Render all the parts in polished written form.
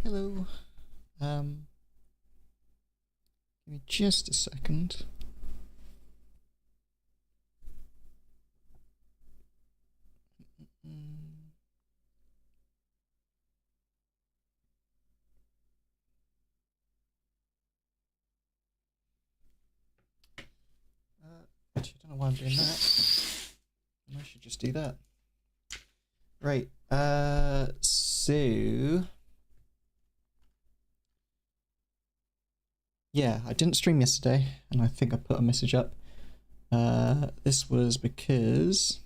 hello. Give me just a second. Actually, I don't know why I'm doing that. I should just do that. Right. So yeah, I didn't stream yesterday, and I think I put a message up. This was because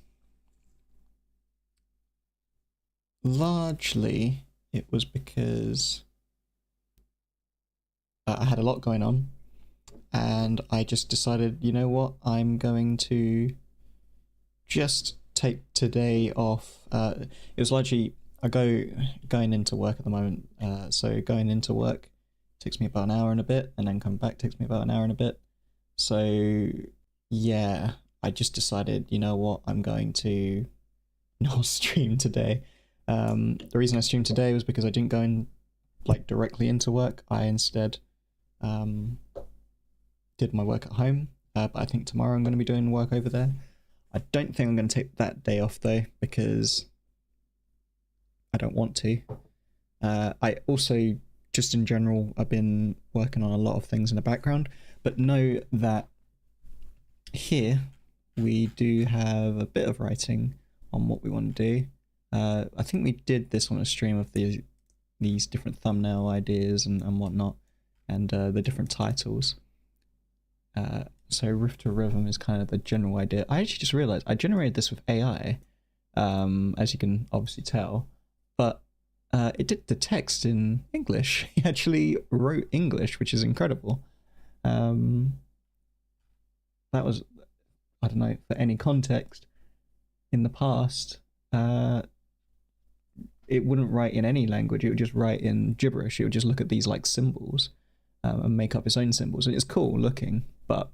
largely it was because I had a lot going on, and I just decided, you know what, I'm going to just take today off. It was largely going into work at the moment, so going into work takes me about an hour and a bit, and then come back takes me about an hour and a bit. So yeah, I just decided, you know what, I'm going to not stream today. The reason I streamed today was because I didn't go in like directly into work. I instead did my work at home, but I think tomorrow I'm going to be doing work over there. I don't think I'm going to take that day off though, because I don't want to. I also, just in general, I've been working on a lot of things in the background, but know that here we do have a bit of writing on what we want to do. I think we did this on a stream of these different thumbnail ideas and whatnot, and the different titles. So Riff to Rhythm is kind of the general idea. I actually just realized I generated this with AI, as you can obviously tell, but it did the text in English. He actually wrote English, which is incredible. That was, I don't know, for any context, in the past, it wouldn't write in any language. It would just write in gibberish. It would just look at these like symbols and make up its own symbols. And it's cool looking, but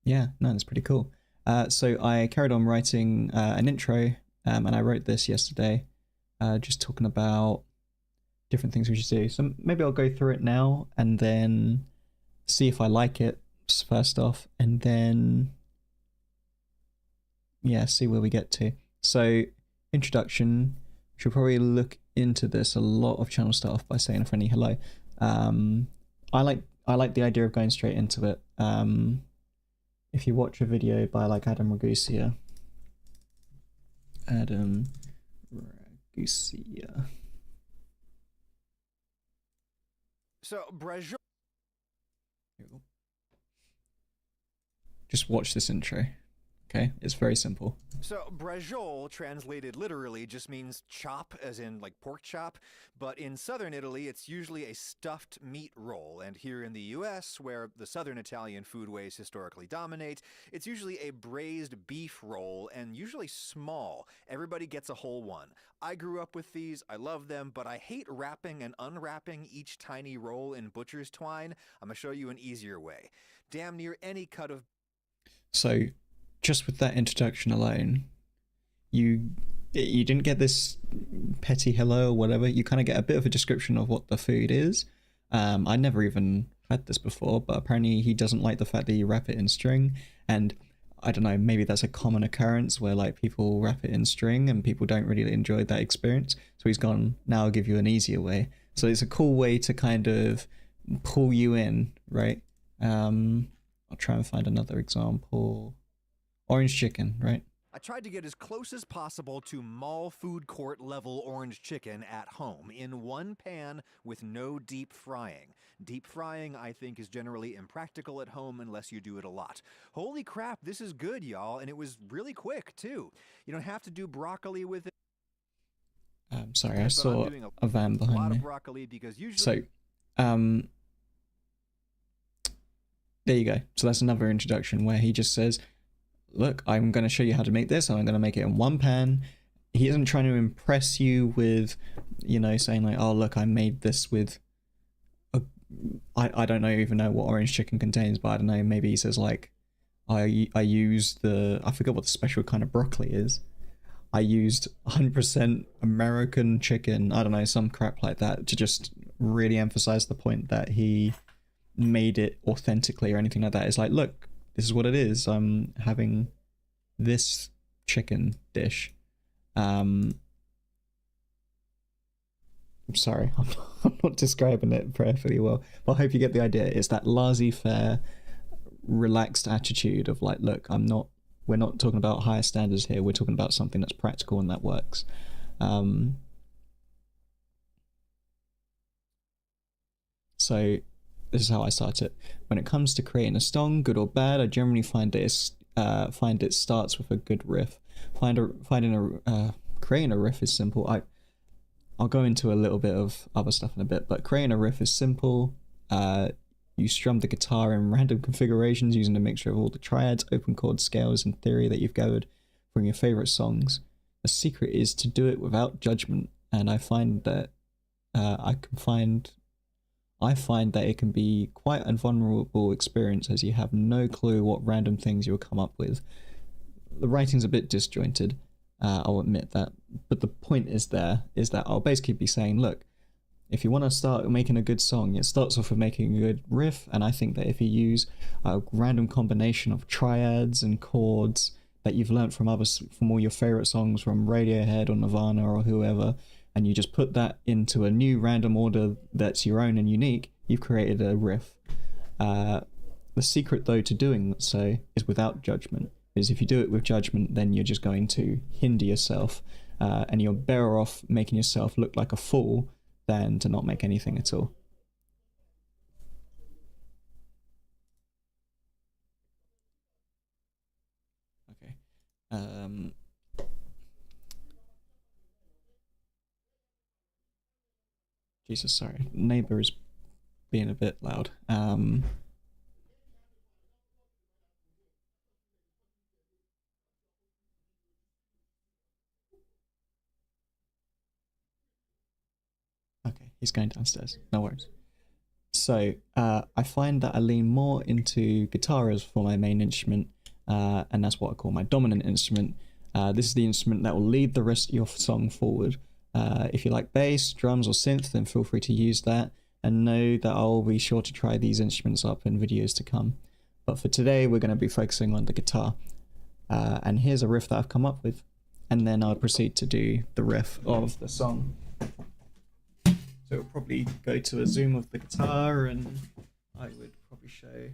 yeah, no, it's pretty cool. So I carried on writing an intro, and I wrote this yesterday, just talking about different things we should do. So maybe I'll go through it now and then see if I like it first off, and then yeah, see where we get to. So introduction, should probably look into this. A lot of channels start off by saying a friendly hello. I like the idea of going straight into it. If you watch a video by like Adam Ragusea, So Brejol, just watch this intro. Okay, it's very simple. So Brejol, translated literally, just means chop, as in like pork chop, but in southern Italy it's usually a stuffed meat roll, and here in the US, where the southern Italian foodways historically dominate, it's usually a braised beef roll, and usually small. Everybody gets a whole one. I grew up with these, I love them, but I hate wrapping and unwrapping each tiny roll in butcher's twine. I'm gonna show you an easier way. Damn near any cut of... So just with that introduction alone, you didn't get this petty hello or whatever. You kind of get a bit of a description of what the food is. I never even had this before, but apparently he doesn't like the fact that you wrap it in string, and I don't know, maybe that's a common occurrence where like people wrap it in string and people don't really enjoy that experience. So he's gone, now I'll give you an easier way. So it's a cool way to kind of pull you in, right? I'll try and find another example. Orange chicken, right? I tried to get as close as possible to mall food court level orange chicken at home in one pan with no deep frying. Deep frying, I think, is generally impractical at home unless you do it a lot. Holy crap, this is good, y'all, and it was really quick, too. You don't have to do broccoli with it. Sorry, I saw a van behind me. A lot of broccoli because usually... So, there you go. So that's another introduction where he just says, look, I'm going to show you how to make this, and I'm going to make it in one pan. He isn't trying to impress you with, you know, saying like, oh, look, I made this with, I don't even know what orange chicken contains, but I don't know, maybe he says like, I use I forgot what the special kind of broccoli is. I used 100% American chicken, I don't know, some crap like that, to just really emphasize the point that he made it authentically or anything like that. It's like, look, this is what it is. I'm having this chicken dish. I'm sorry, I'm not describing it perfectly well, but I hope you get the idea. It's that laissez-faire, relaxed attitude of like, look, we're not talking about higher standards here. We're talking about something that's practical and that works. So this is how I start it. When it comes to creating a song, good or bad, I generally find it starts with a good riff. Creating a riff is simple. I'll go into a little bit of other stuff in a bit, but creating a riff is simple. You strum the guitar in random configurations using a mixture of all the triads, open chord scales, and theory that you've gathered from your favorite songs. The secret is to do it without judgment, and I find that it can be quite a vulnerable experience, as you have no clue what random things you'll come up with. The writing's a bit disjointed, I'll admit that, but the point is that I'll basically be saying, look, if you want to start making a good song, it starts off with making a good riff, and I think that if you use a random combination of triads and chords that you've learnt from all your favorite songs from Radiohead or Nirvana or whoever, and you just put that into a new random order that's your own and unique, you've created a riff. The secret, though, to doing so is without judgment. Because if you do it with judgment, then you're just going to hinder yourself, and you're better off making yourself look like a fool than to not make anything at all. Okay. Jesus, sorry. Neighbor is being a bit loud. Okay, he's going downstairs. No worries. So I find that I lean more into guitar as for my main instrument, and that's what I call my dominant instrument. This is the instrument that will lead the rest of your song forward. If you like bass, drums, or synth, then feel free to use that, and know that I'll be sure to try these instruments up in videos to come. But for today, we're going to be focusing on the guitar. And here's a riff that I've come up with, and then I'll proceed to do the riff of the song. So it'll probably go to a zoom of the guitar, and I would probably show.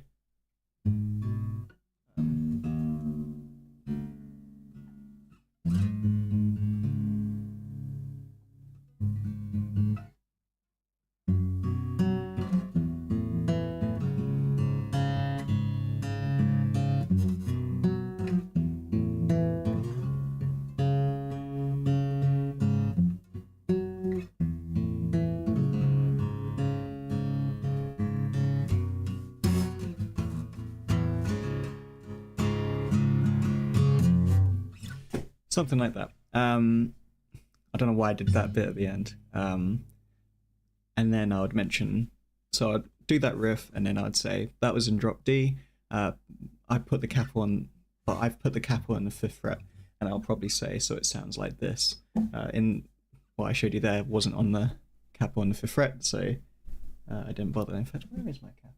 Something like that. I don't know why I did that bit at the end. And then I would mention, so I'd do that riff, and then I'd say that was in drop D. I've put the capo on the 5th fret, and I'll probably say, so it sounds like this. In what I showed you there wasn't on the capo on the 5th fret, so I didn't bother. In fact, where is my capo?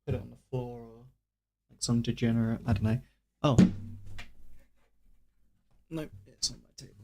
Put it on the floor or like some degenerate, I don't know. Oh. Nope, it's on my table.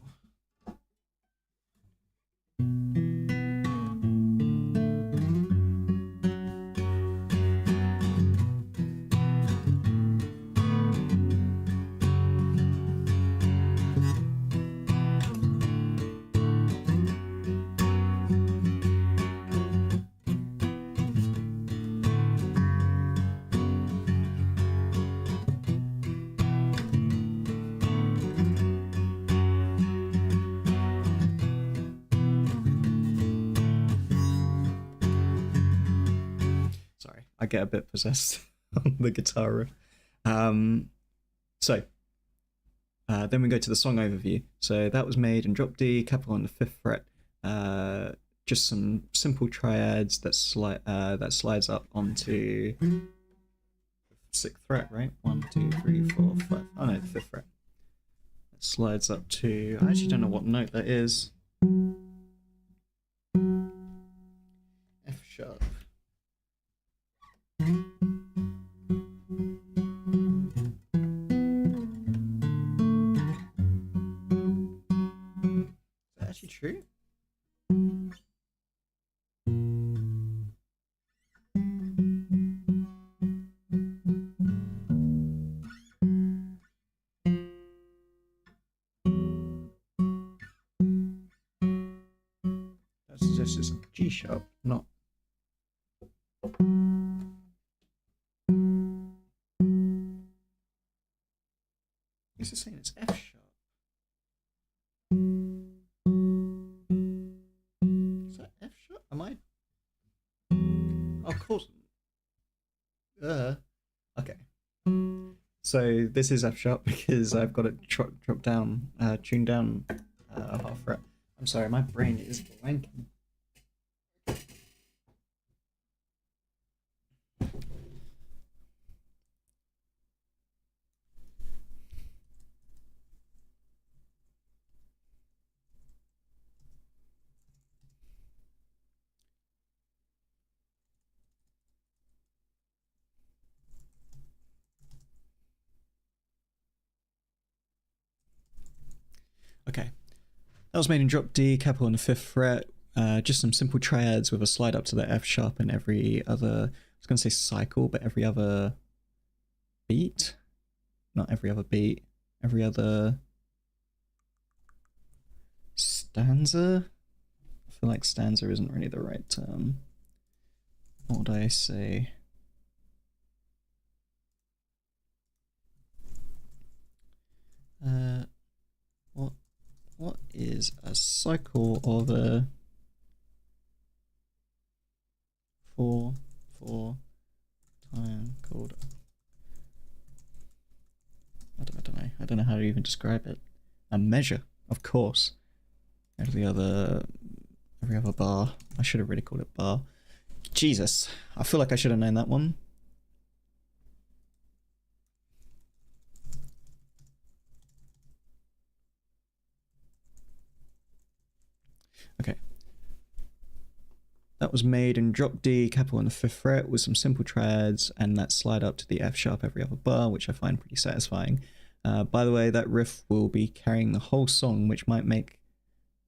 I get a bit possessed on the guitar riff. So then we go to the song overview. So that was made in drop D, capo on the 5th fret. Just some simple triads that slides up onto 6th fret, right? 1, 2, 3, 4, 5. Oh no, the 5th fret. It slides up to. I actually don't know what note that is. F sharp. Is that actually true? This is G sharp, not. Is it saying it's F sharp? Is that F sharp? Am I? Oh, of course. Okay. So this is F sharp because I've got it dropped down, tuned down a half fret. I'm sorry, my brain is blanking. Okay, that was made in drop D, capital on the 5th fret. Just some simple triads with a slide up to the F sharp and every other. I was going to say cycle, but every other beat. Not every other beat. Every other stanza. I feel like stanza isn't really the right term. What would I say? What is a cycle of a 4 time called? I don't know. I don't know how to even describe it. A measure, of course. Every other bar. I should have really called it bar. Jesus, I feel like I should have known that one. Okay. That was made in drop D, capital on the 5th fret with some simple triads, and that slide up to the F sharp every other bar, which I find pretty satisfying. By the way, that riff will be carrying the whole song, which might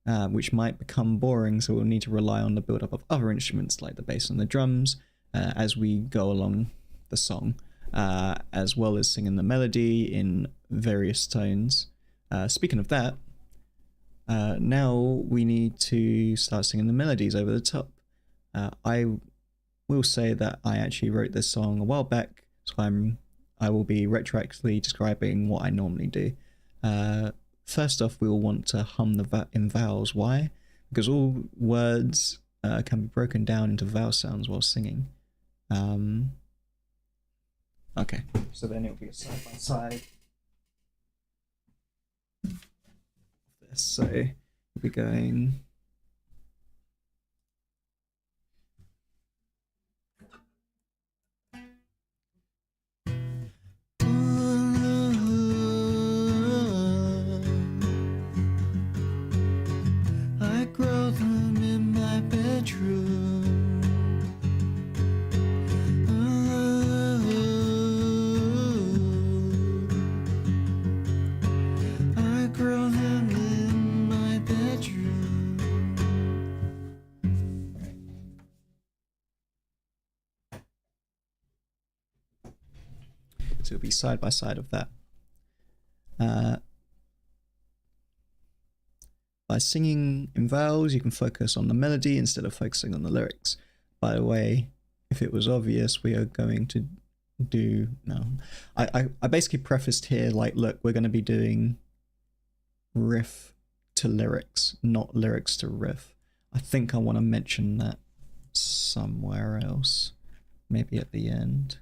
become boring, so we'll need to rely on the build-up of other instruments like the bass and the drums as we go along the song, as well as singing the melody in various tones. Speaking of that, now we need to start singing the melodies over the top. I will say that I actually wrote this song a while back, so I will be retroactively describing what I normally do. First off, we will want to hum the in vowels. Why? Because all words can be broken down into vowel sounds while singing. Okay, so then it'll be a side by side. So we'll be going. I grow them in my bedroom. I grow them in my bedroom. So it'll be side by side of that. By singing in vowels, you can focus on the melody instead of focusing on the lyrics. By the way, if it was obvious, we are going to do... No. I basically prefaced here, like, look, we're going to be doing riff to lyrics, not lyrics to riff. I think I want to mention that somewhere else. Maybe at the end.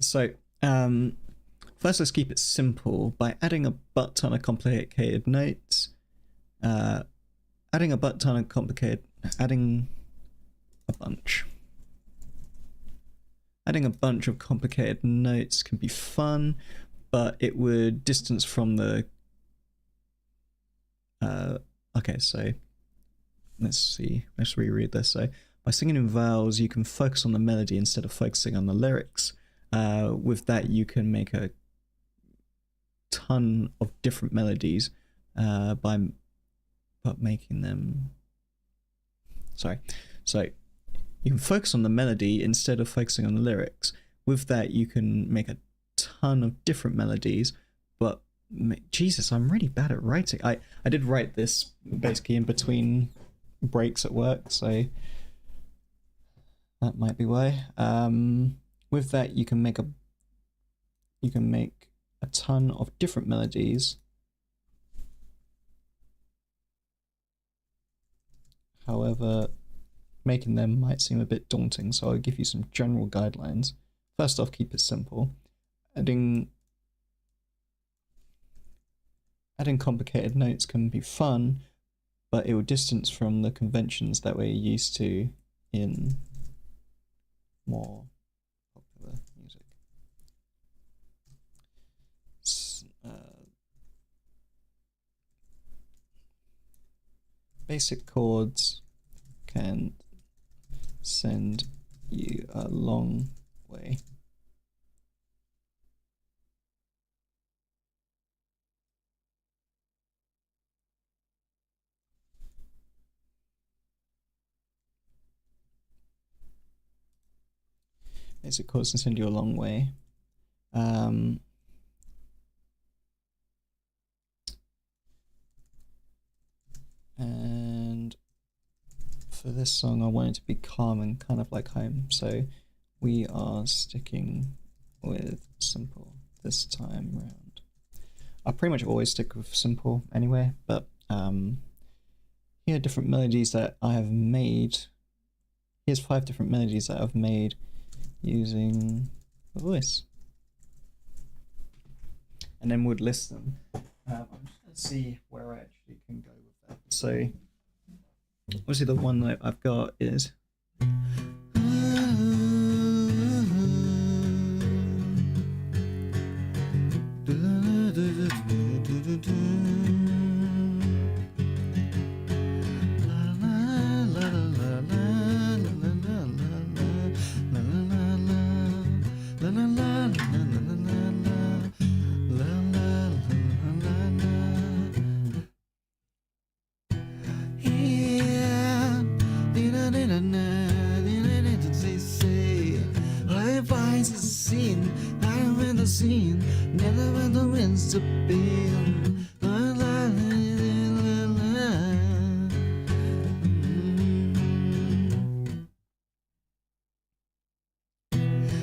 So, first let's keep it simple by adding a butt ton of complicated notes. Adding a bunch. Adding a bunch of complicated notes can be fun, but it would distance from the... okay, so let's see. Let's reread this. So, by singing in vowels, you can focus on the melody instead of focusing on the lyrics. With that, you can make a ton of different melodies by making them... Sorry. So, you can focus on the melody instead of focusing on the lyrics. With that, you can make a ton of different melodies, but Jesus, I'm really bad at writing. I did write this basically in between breaks at work, so that might be why. With that, you can make a ton of different melodies. However, making them might seem a bit daunting, so I'll give you some general guidelines. First off, keep it simple. Adding complicated notes can be fun, but it will distance from the conventions that we're used to in more popular music. Basic chords can send you a long way. Basic chords can send you a long way. And for this song, I want it to be calm and kind of like home, so we are sticking with simple this time round. I pretty much always stick with simple anyway, but here are different melodies that I have made. Here's 5 different melodies that I've made using the voice, and then we'd list them. I'm just going to see where I actually can go with that. So obviously the one that I've got is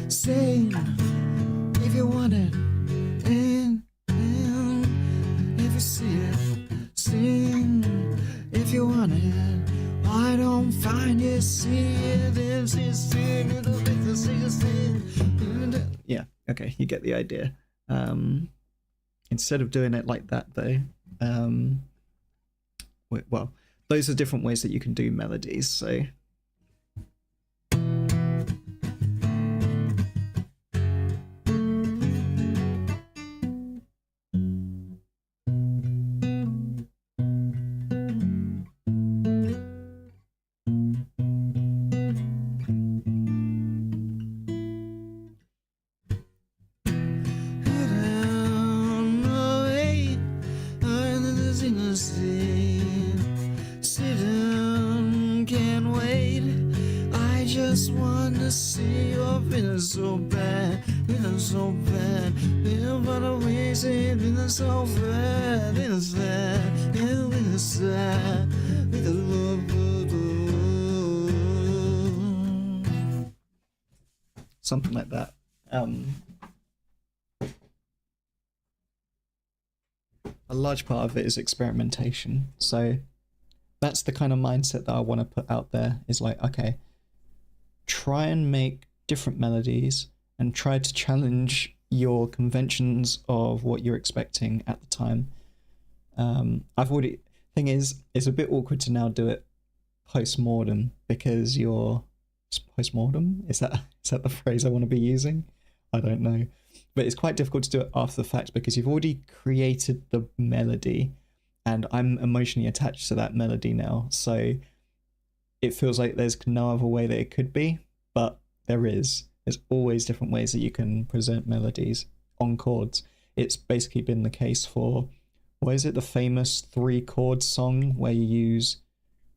sing if you want it, and if you see it, sing if you want it. I don't find you see it, if you sing, it'll make the singer sing. Yeah, okay, you get the idea. Instead of doing it like that though, well, those are different ways that you can do melodies, so something like that. A large part of it is experimentation, so that's the kind of mindset that I want to put out there, is like, okay, try and make different melodies and try to challenge your conventions of what you're expecting at the time. I've already thing is, it's a bit awkward to now do it post-mortem because you're post-mortem. Is that the phrase I want to be using? I don't know, but it's quite difficult to do it after the fact because you've already created the melody, and I'm emotionally attached to that melody now. So it feels like there's no other way that it could be, but there is. There's always different ways that you can present melodies on chords. It's basically been the case for, what is it, the famous 3-chord song where you use,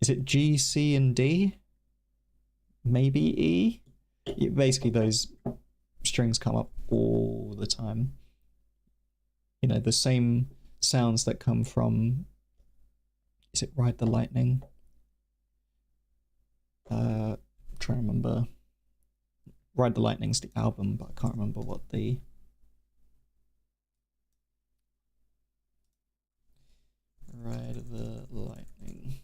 is it G, C, and D? Maybe E? Basically, those strings come up all the time. You know, the same sounds that come from, is it Ride the Lightning? Trying to remember. Ride the Lightning's the album, but I can't remember what the... Ride the Lightning.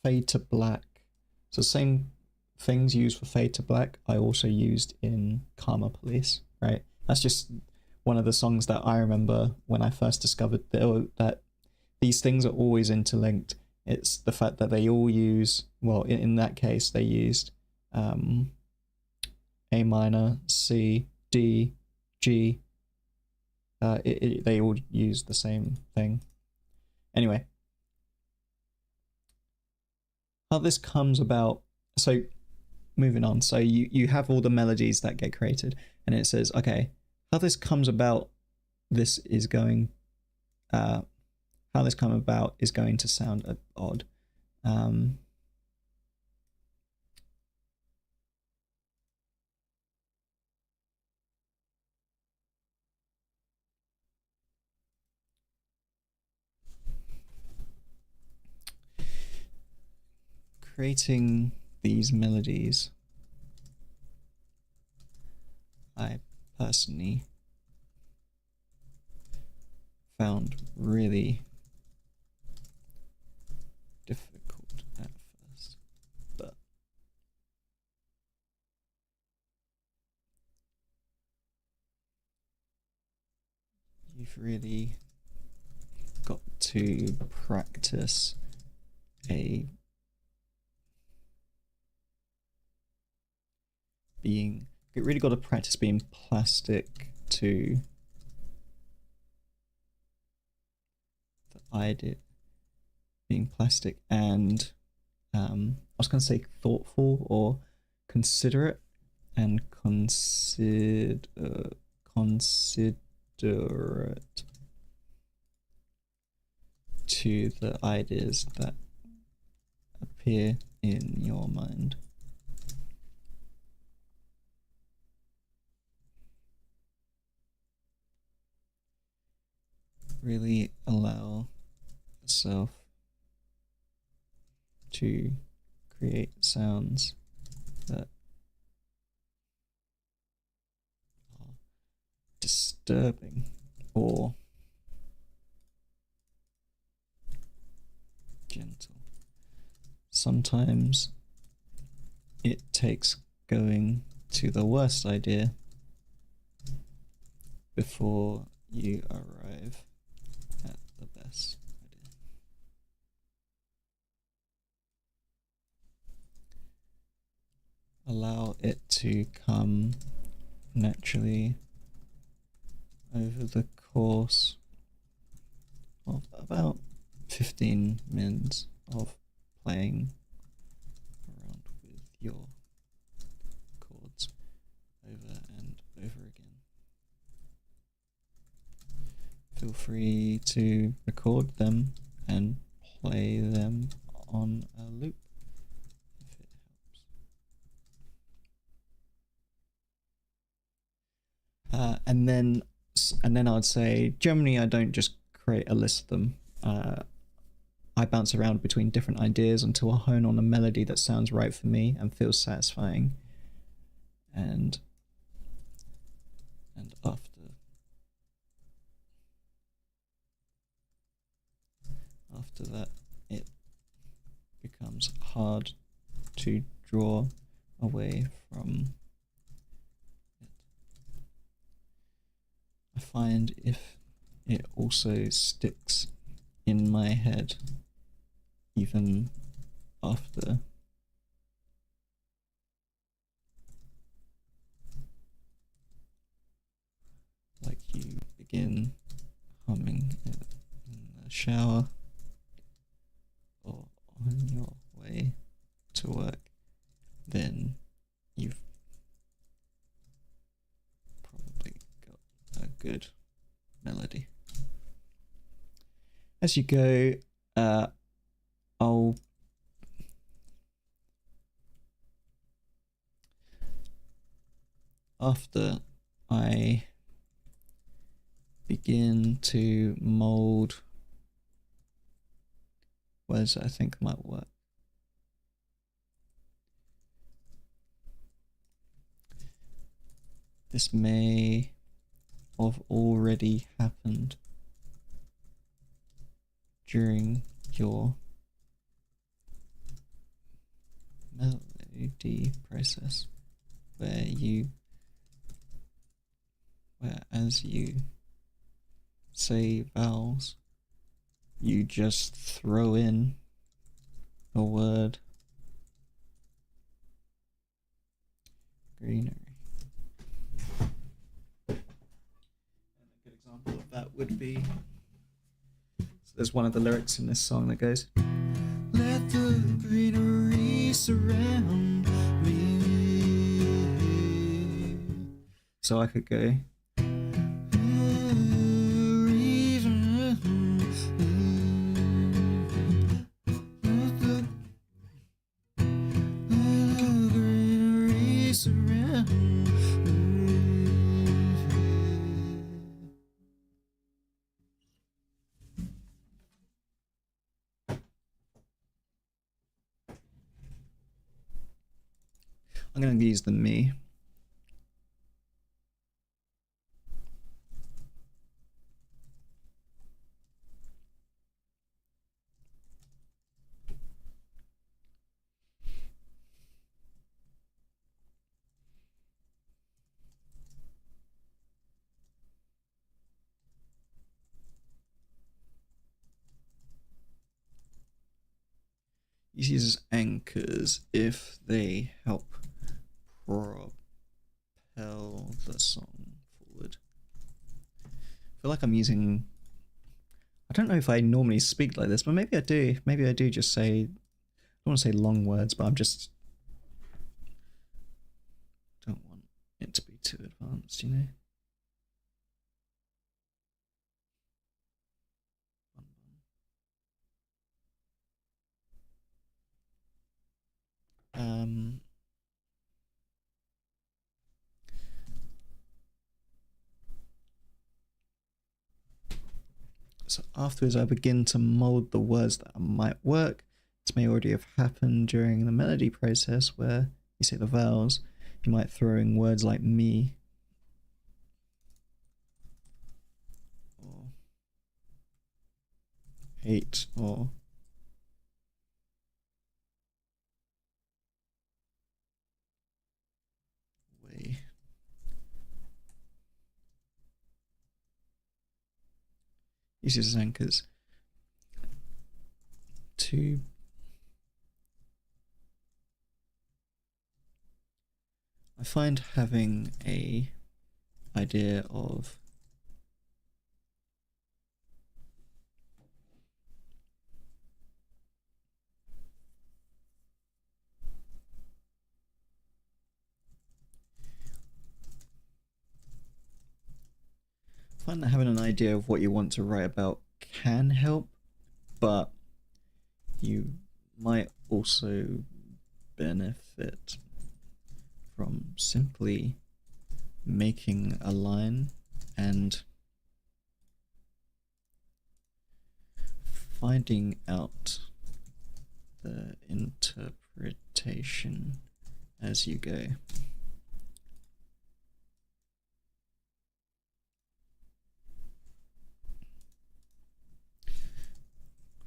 Fade to Black. So same things used for Fade to Black I also used in Karma Police, right? That's just one of the songs that I remember when I first discovered that these things are always interlinked. It's the fact that they all use, well, in that case, they used A minor, C, D, G. They all use the same thing. Anyway, how this comes about. So moving on. So you have all the melodies that get created, and it says, okay, how this comes about. This is going. How this come about is going to sound odd. Creating these melodies, I personally found really difficult at first, but you've really got to practice you really got to practice being plastic to the idea, being plastic and I was going to say thoughtful or considerate, and considerate to the ideas that appear in your mind. Really allow yourself to create sounds that are disturbing or gentle. Sometimes it takes going to the worst idea before you arrive at the best idea. Allow it to come naturally over the course of about 15 minutes of playing around with your chords over and over again. Feel free to record them and play them on a loop if it helps. And then I'd say generally I don't just create a list of them. I bounce around between different ideas until I hone on a melody that sounds right for me and feels satisfying. And after that, it becomes hard to draw away from it. I find if it also sticks in my head even after like you begin humming it in the shower or on your way to work, then you've probably got a good melody. As you go, I'll after I begin to mold words that I think might work, this may have already happened during your melody process, where as you say vowels, you just throw in a word. Greenery. And a good example of that would be, so there's one of the lyrics in this song that goes, "Let the greenery surround me." So I could go, I'm going to use the me. Use these as anchors if they help propel the song forward. I feel like I'm using, I don't know if I normally speak like this, but maybe I do. Maybe I do just say, I don't want to say long words, but I'm just, don't want it to be too advanced, you know? So afterwards I begin to mold the words that might work. This may already have happened during the melody process where you say the vowels. You might throw in words like me, or hate, or way. Use these as anchors to I find having a idea of that having an idea of what you want to write about can help, but you might also benefit from simply making a line and finding out the interpretation as you go.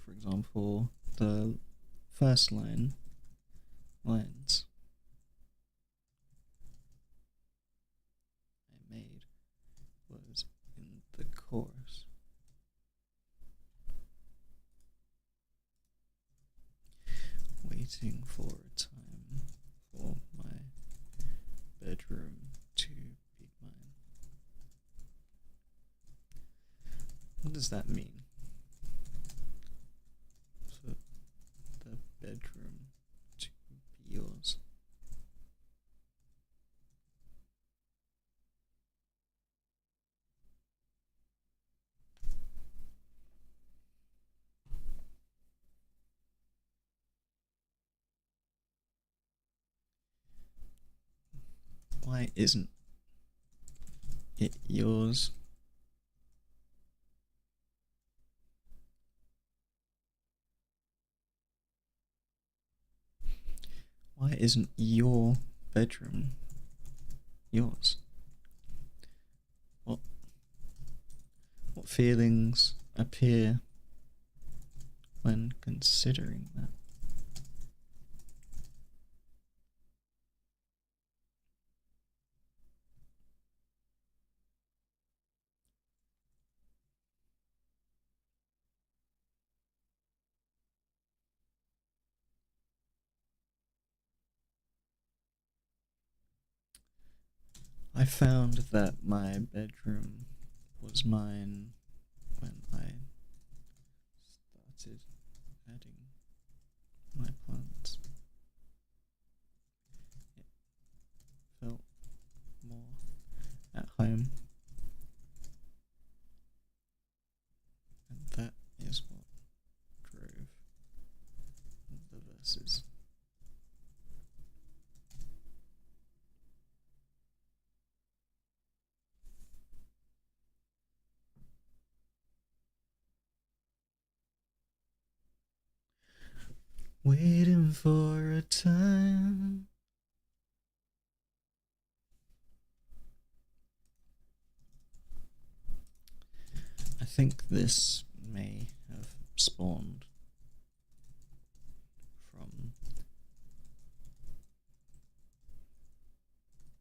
For example, the first lines waiting for a time for my bedroom to be mine. What does that mean? For the bedroom to be yours. Why isn't it yours? Why isn't your bedroom yours? What feelings appear when considering that? I found that my bedroom was mine when I started adding my plants. It felt more at home, and that is what drove the verses. Waiting for a time. I think this may have spawned from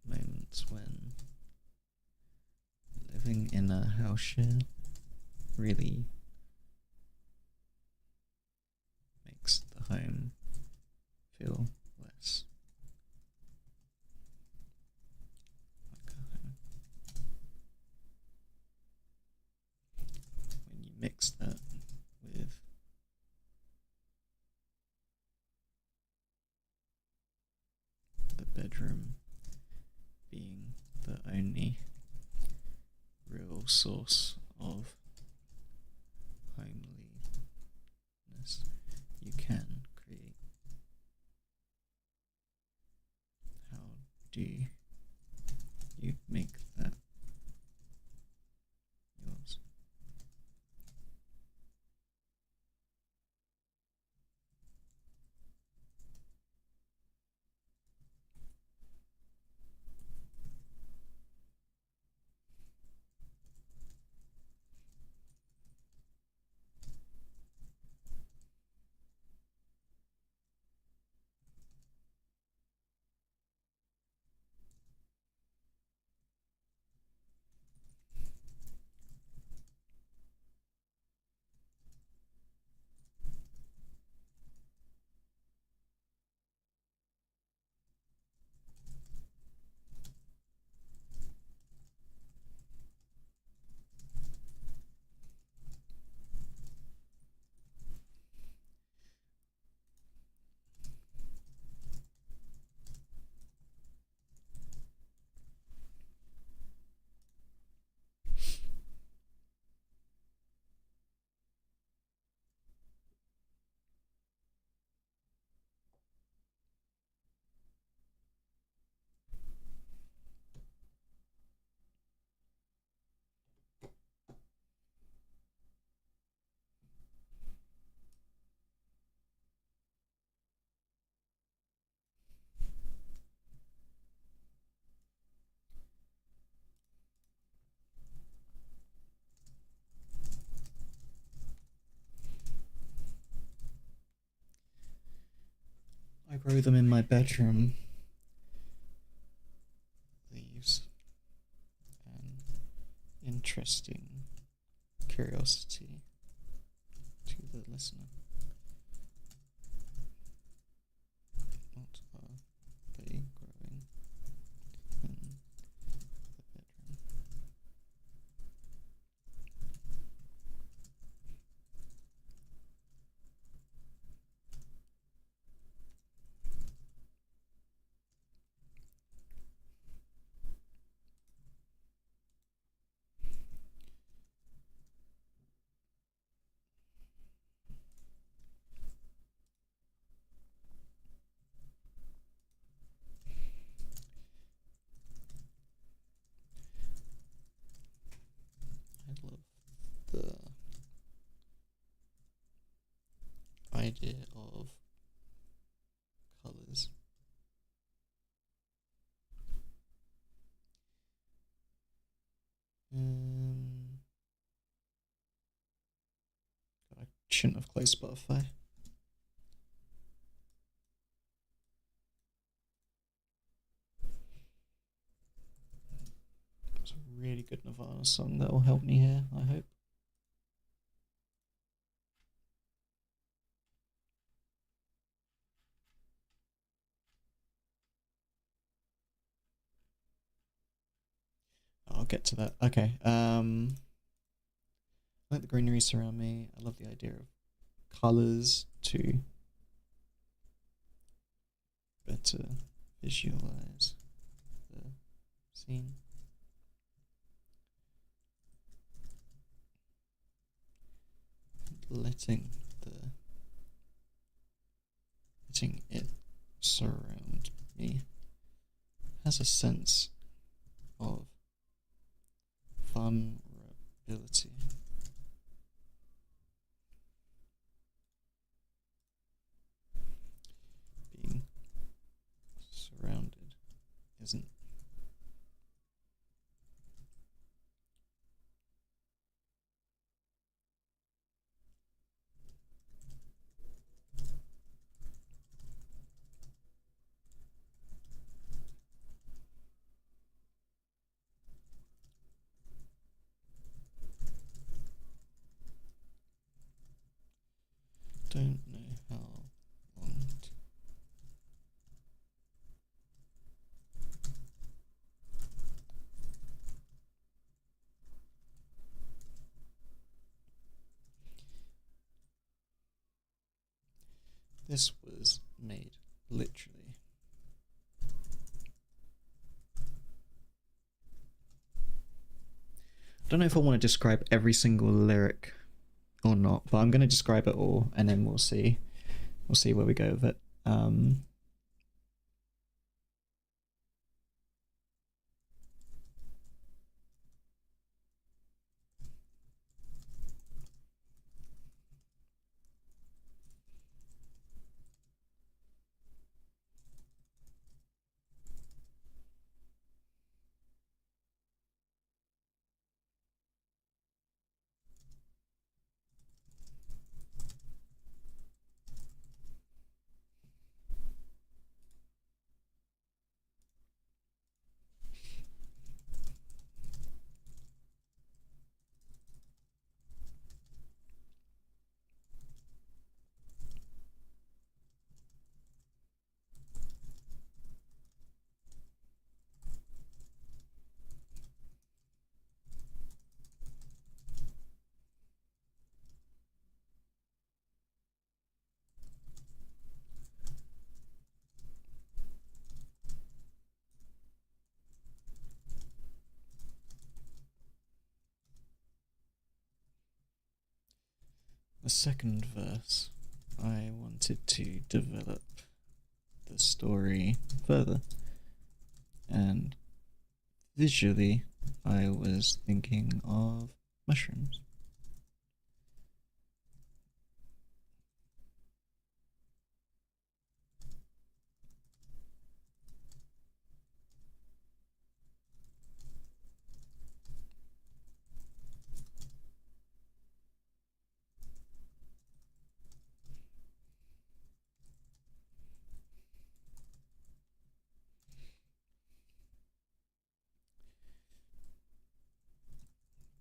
moments when living in a house share really makes the home feel less like a home. When you mix that with the bedroom being the only real source of homeliness you can create. How do you make that yours? I grow them in my bedroom. Leaves an interesting curiosity to the listener. of colors. I shouldn't have closed Spotify. It's a really good Nirvana song that will help me here, I hope. I'll get to that. Okay. I like the greenery surround me. I love the idea of colors to better visualize the scene. Letting it surround me has a sense of vulnerability. Being surrounded isn't. Don't know how long this was made literally. I don't know if I want to describe every single lyric or not, but I'm going to describe it all, and then we'll see where we go with it. The second verse, I wanted to develop the story further, and visually I was thinking of mushrooms.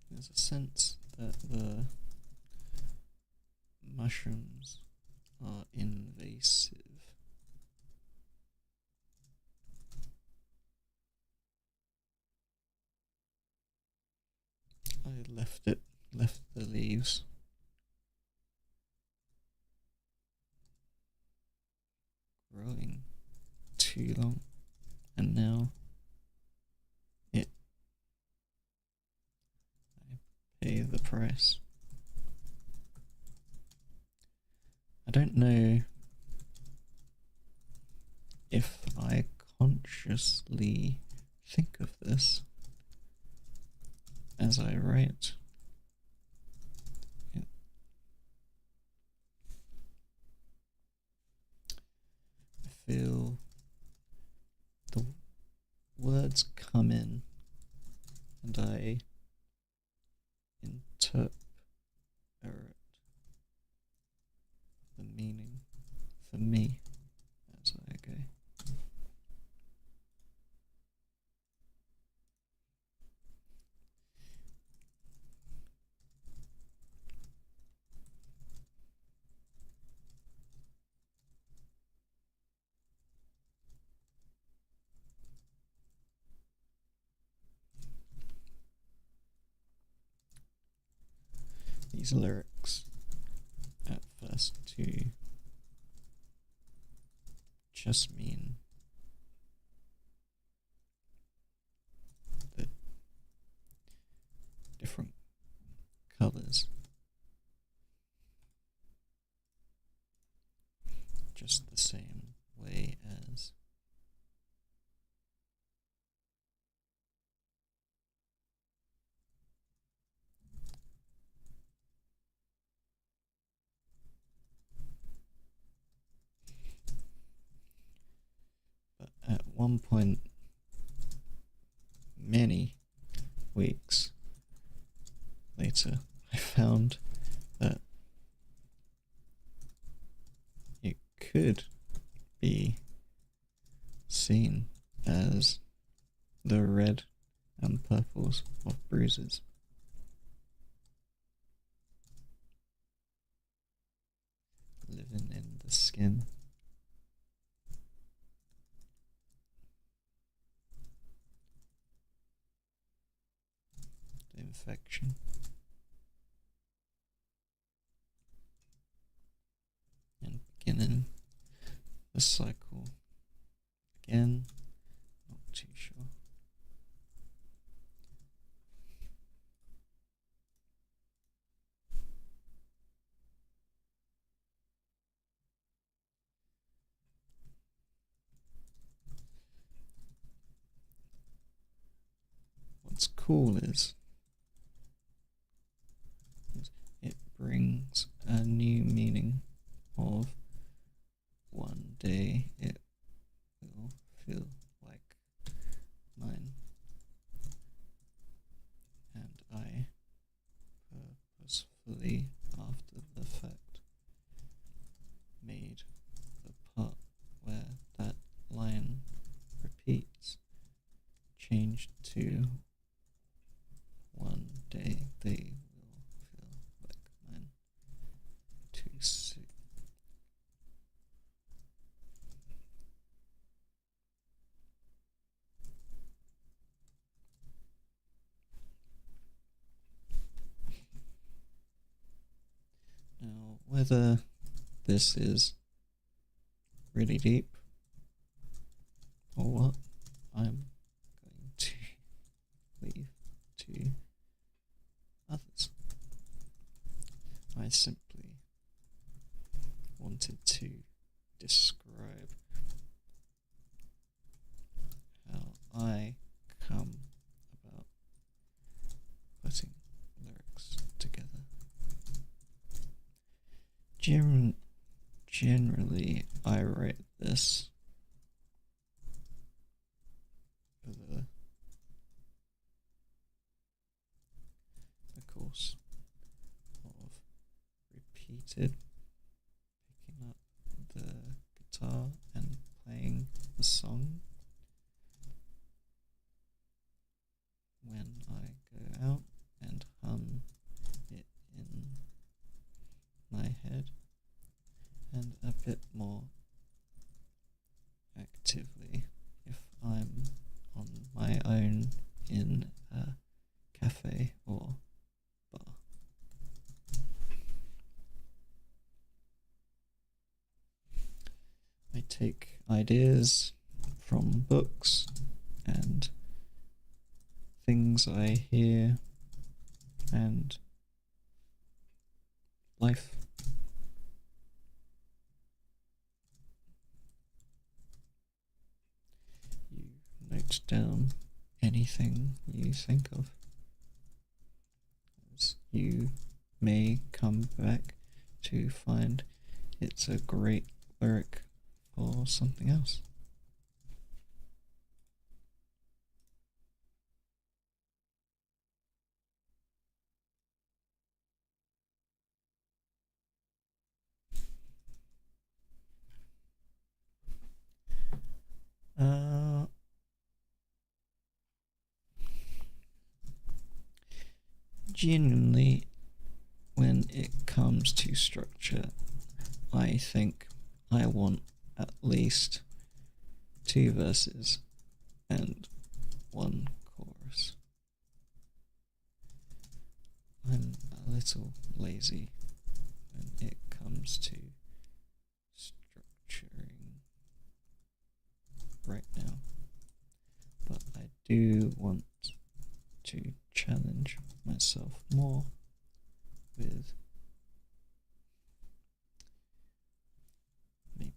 There's a sense that the mushrooms are invasive. I left the leaves. Growing too long, and now I pay the price. I don't know if I consciously think of this as I write. feel the words come in and I interpret the meaning for me as I go. These lyrics at first to just mean the different colours, just the same way as but at one point many weeks later I found that it could be seen as the red and purples of bruises. Living in the skin. The infection. And beginning the cycle again, not too sure. What's cool is it brings a new meaning of one day it will feel like mine, and I purposefully, after the fact, made the part where that line repeats change to one day they will feel like mine too soon. Now, whether this is really deep or what, I'm going to leave to others. I simply wanted to describe how I come about putting lyrics together. Generally, I write this for the course of repeated picking up the guitar and playing the song when I go out and hum it in my head, and a bit more actively if I'm on my own in a cafe or bar. I take ideas from books and things I hear and life. You note down anything you think of, as you may come back to find it's a great lyric or something else. Genuinely, when it comes to structure, I think I want at least 2 verses and 1 chorus. I'm a little lazy when it comes to structuring right now, but I do want to challenge myself more with maybe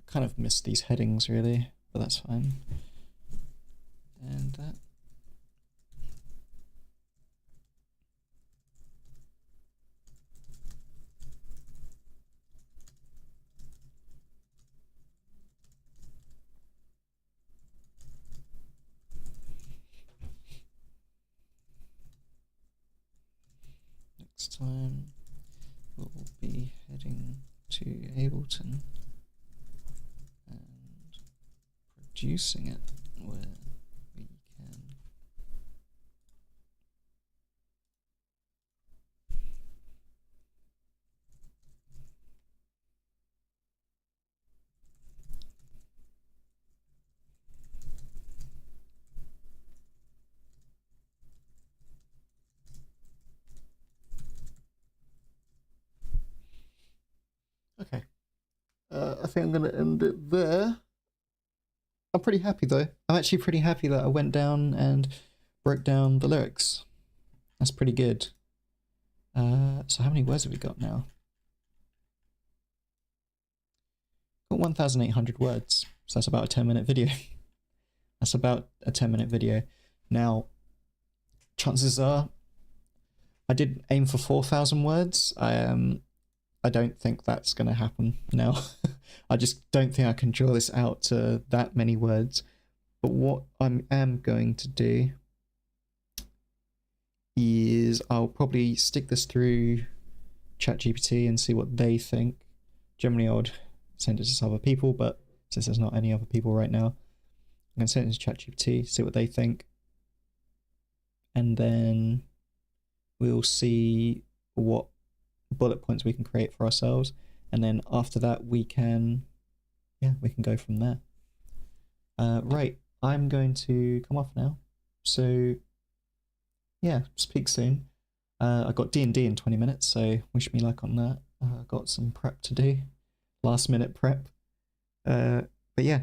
kind of missed these headings really, but that's fine. And that. Next time we'll be heading to Ableton and producing it where we can okay. I think I'm going to end it there. I'm pretty happy though. I'm actually pretty happy that I went down and broke down the lyrics. That's pretty good. So how many words have we got now? Got 1,800 words. So that's about a 10-minute video. That's about a 10-minute video. Now, chances are, I did aim for 4,000 words. I don't think that's going to happen now. I just don't think I can draw this out to that many words. But what I am going to do is I'll probably stick this through ChatGPT and see what they think. Generally, I would send it to some other people, but since there's not any other people right now, I'm going to send it to ChatGPT, see what they think. And then we'll see what bullet points we can create for ourselves, and then after that we can go from there. Right, I'm going to come off now, so yeah, speak soon. I got D&D in 20 minutes, so wish me luck on that. Got some prep to do, last minute prep, but yeah,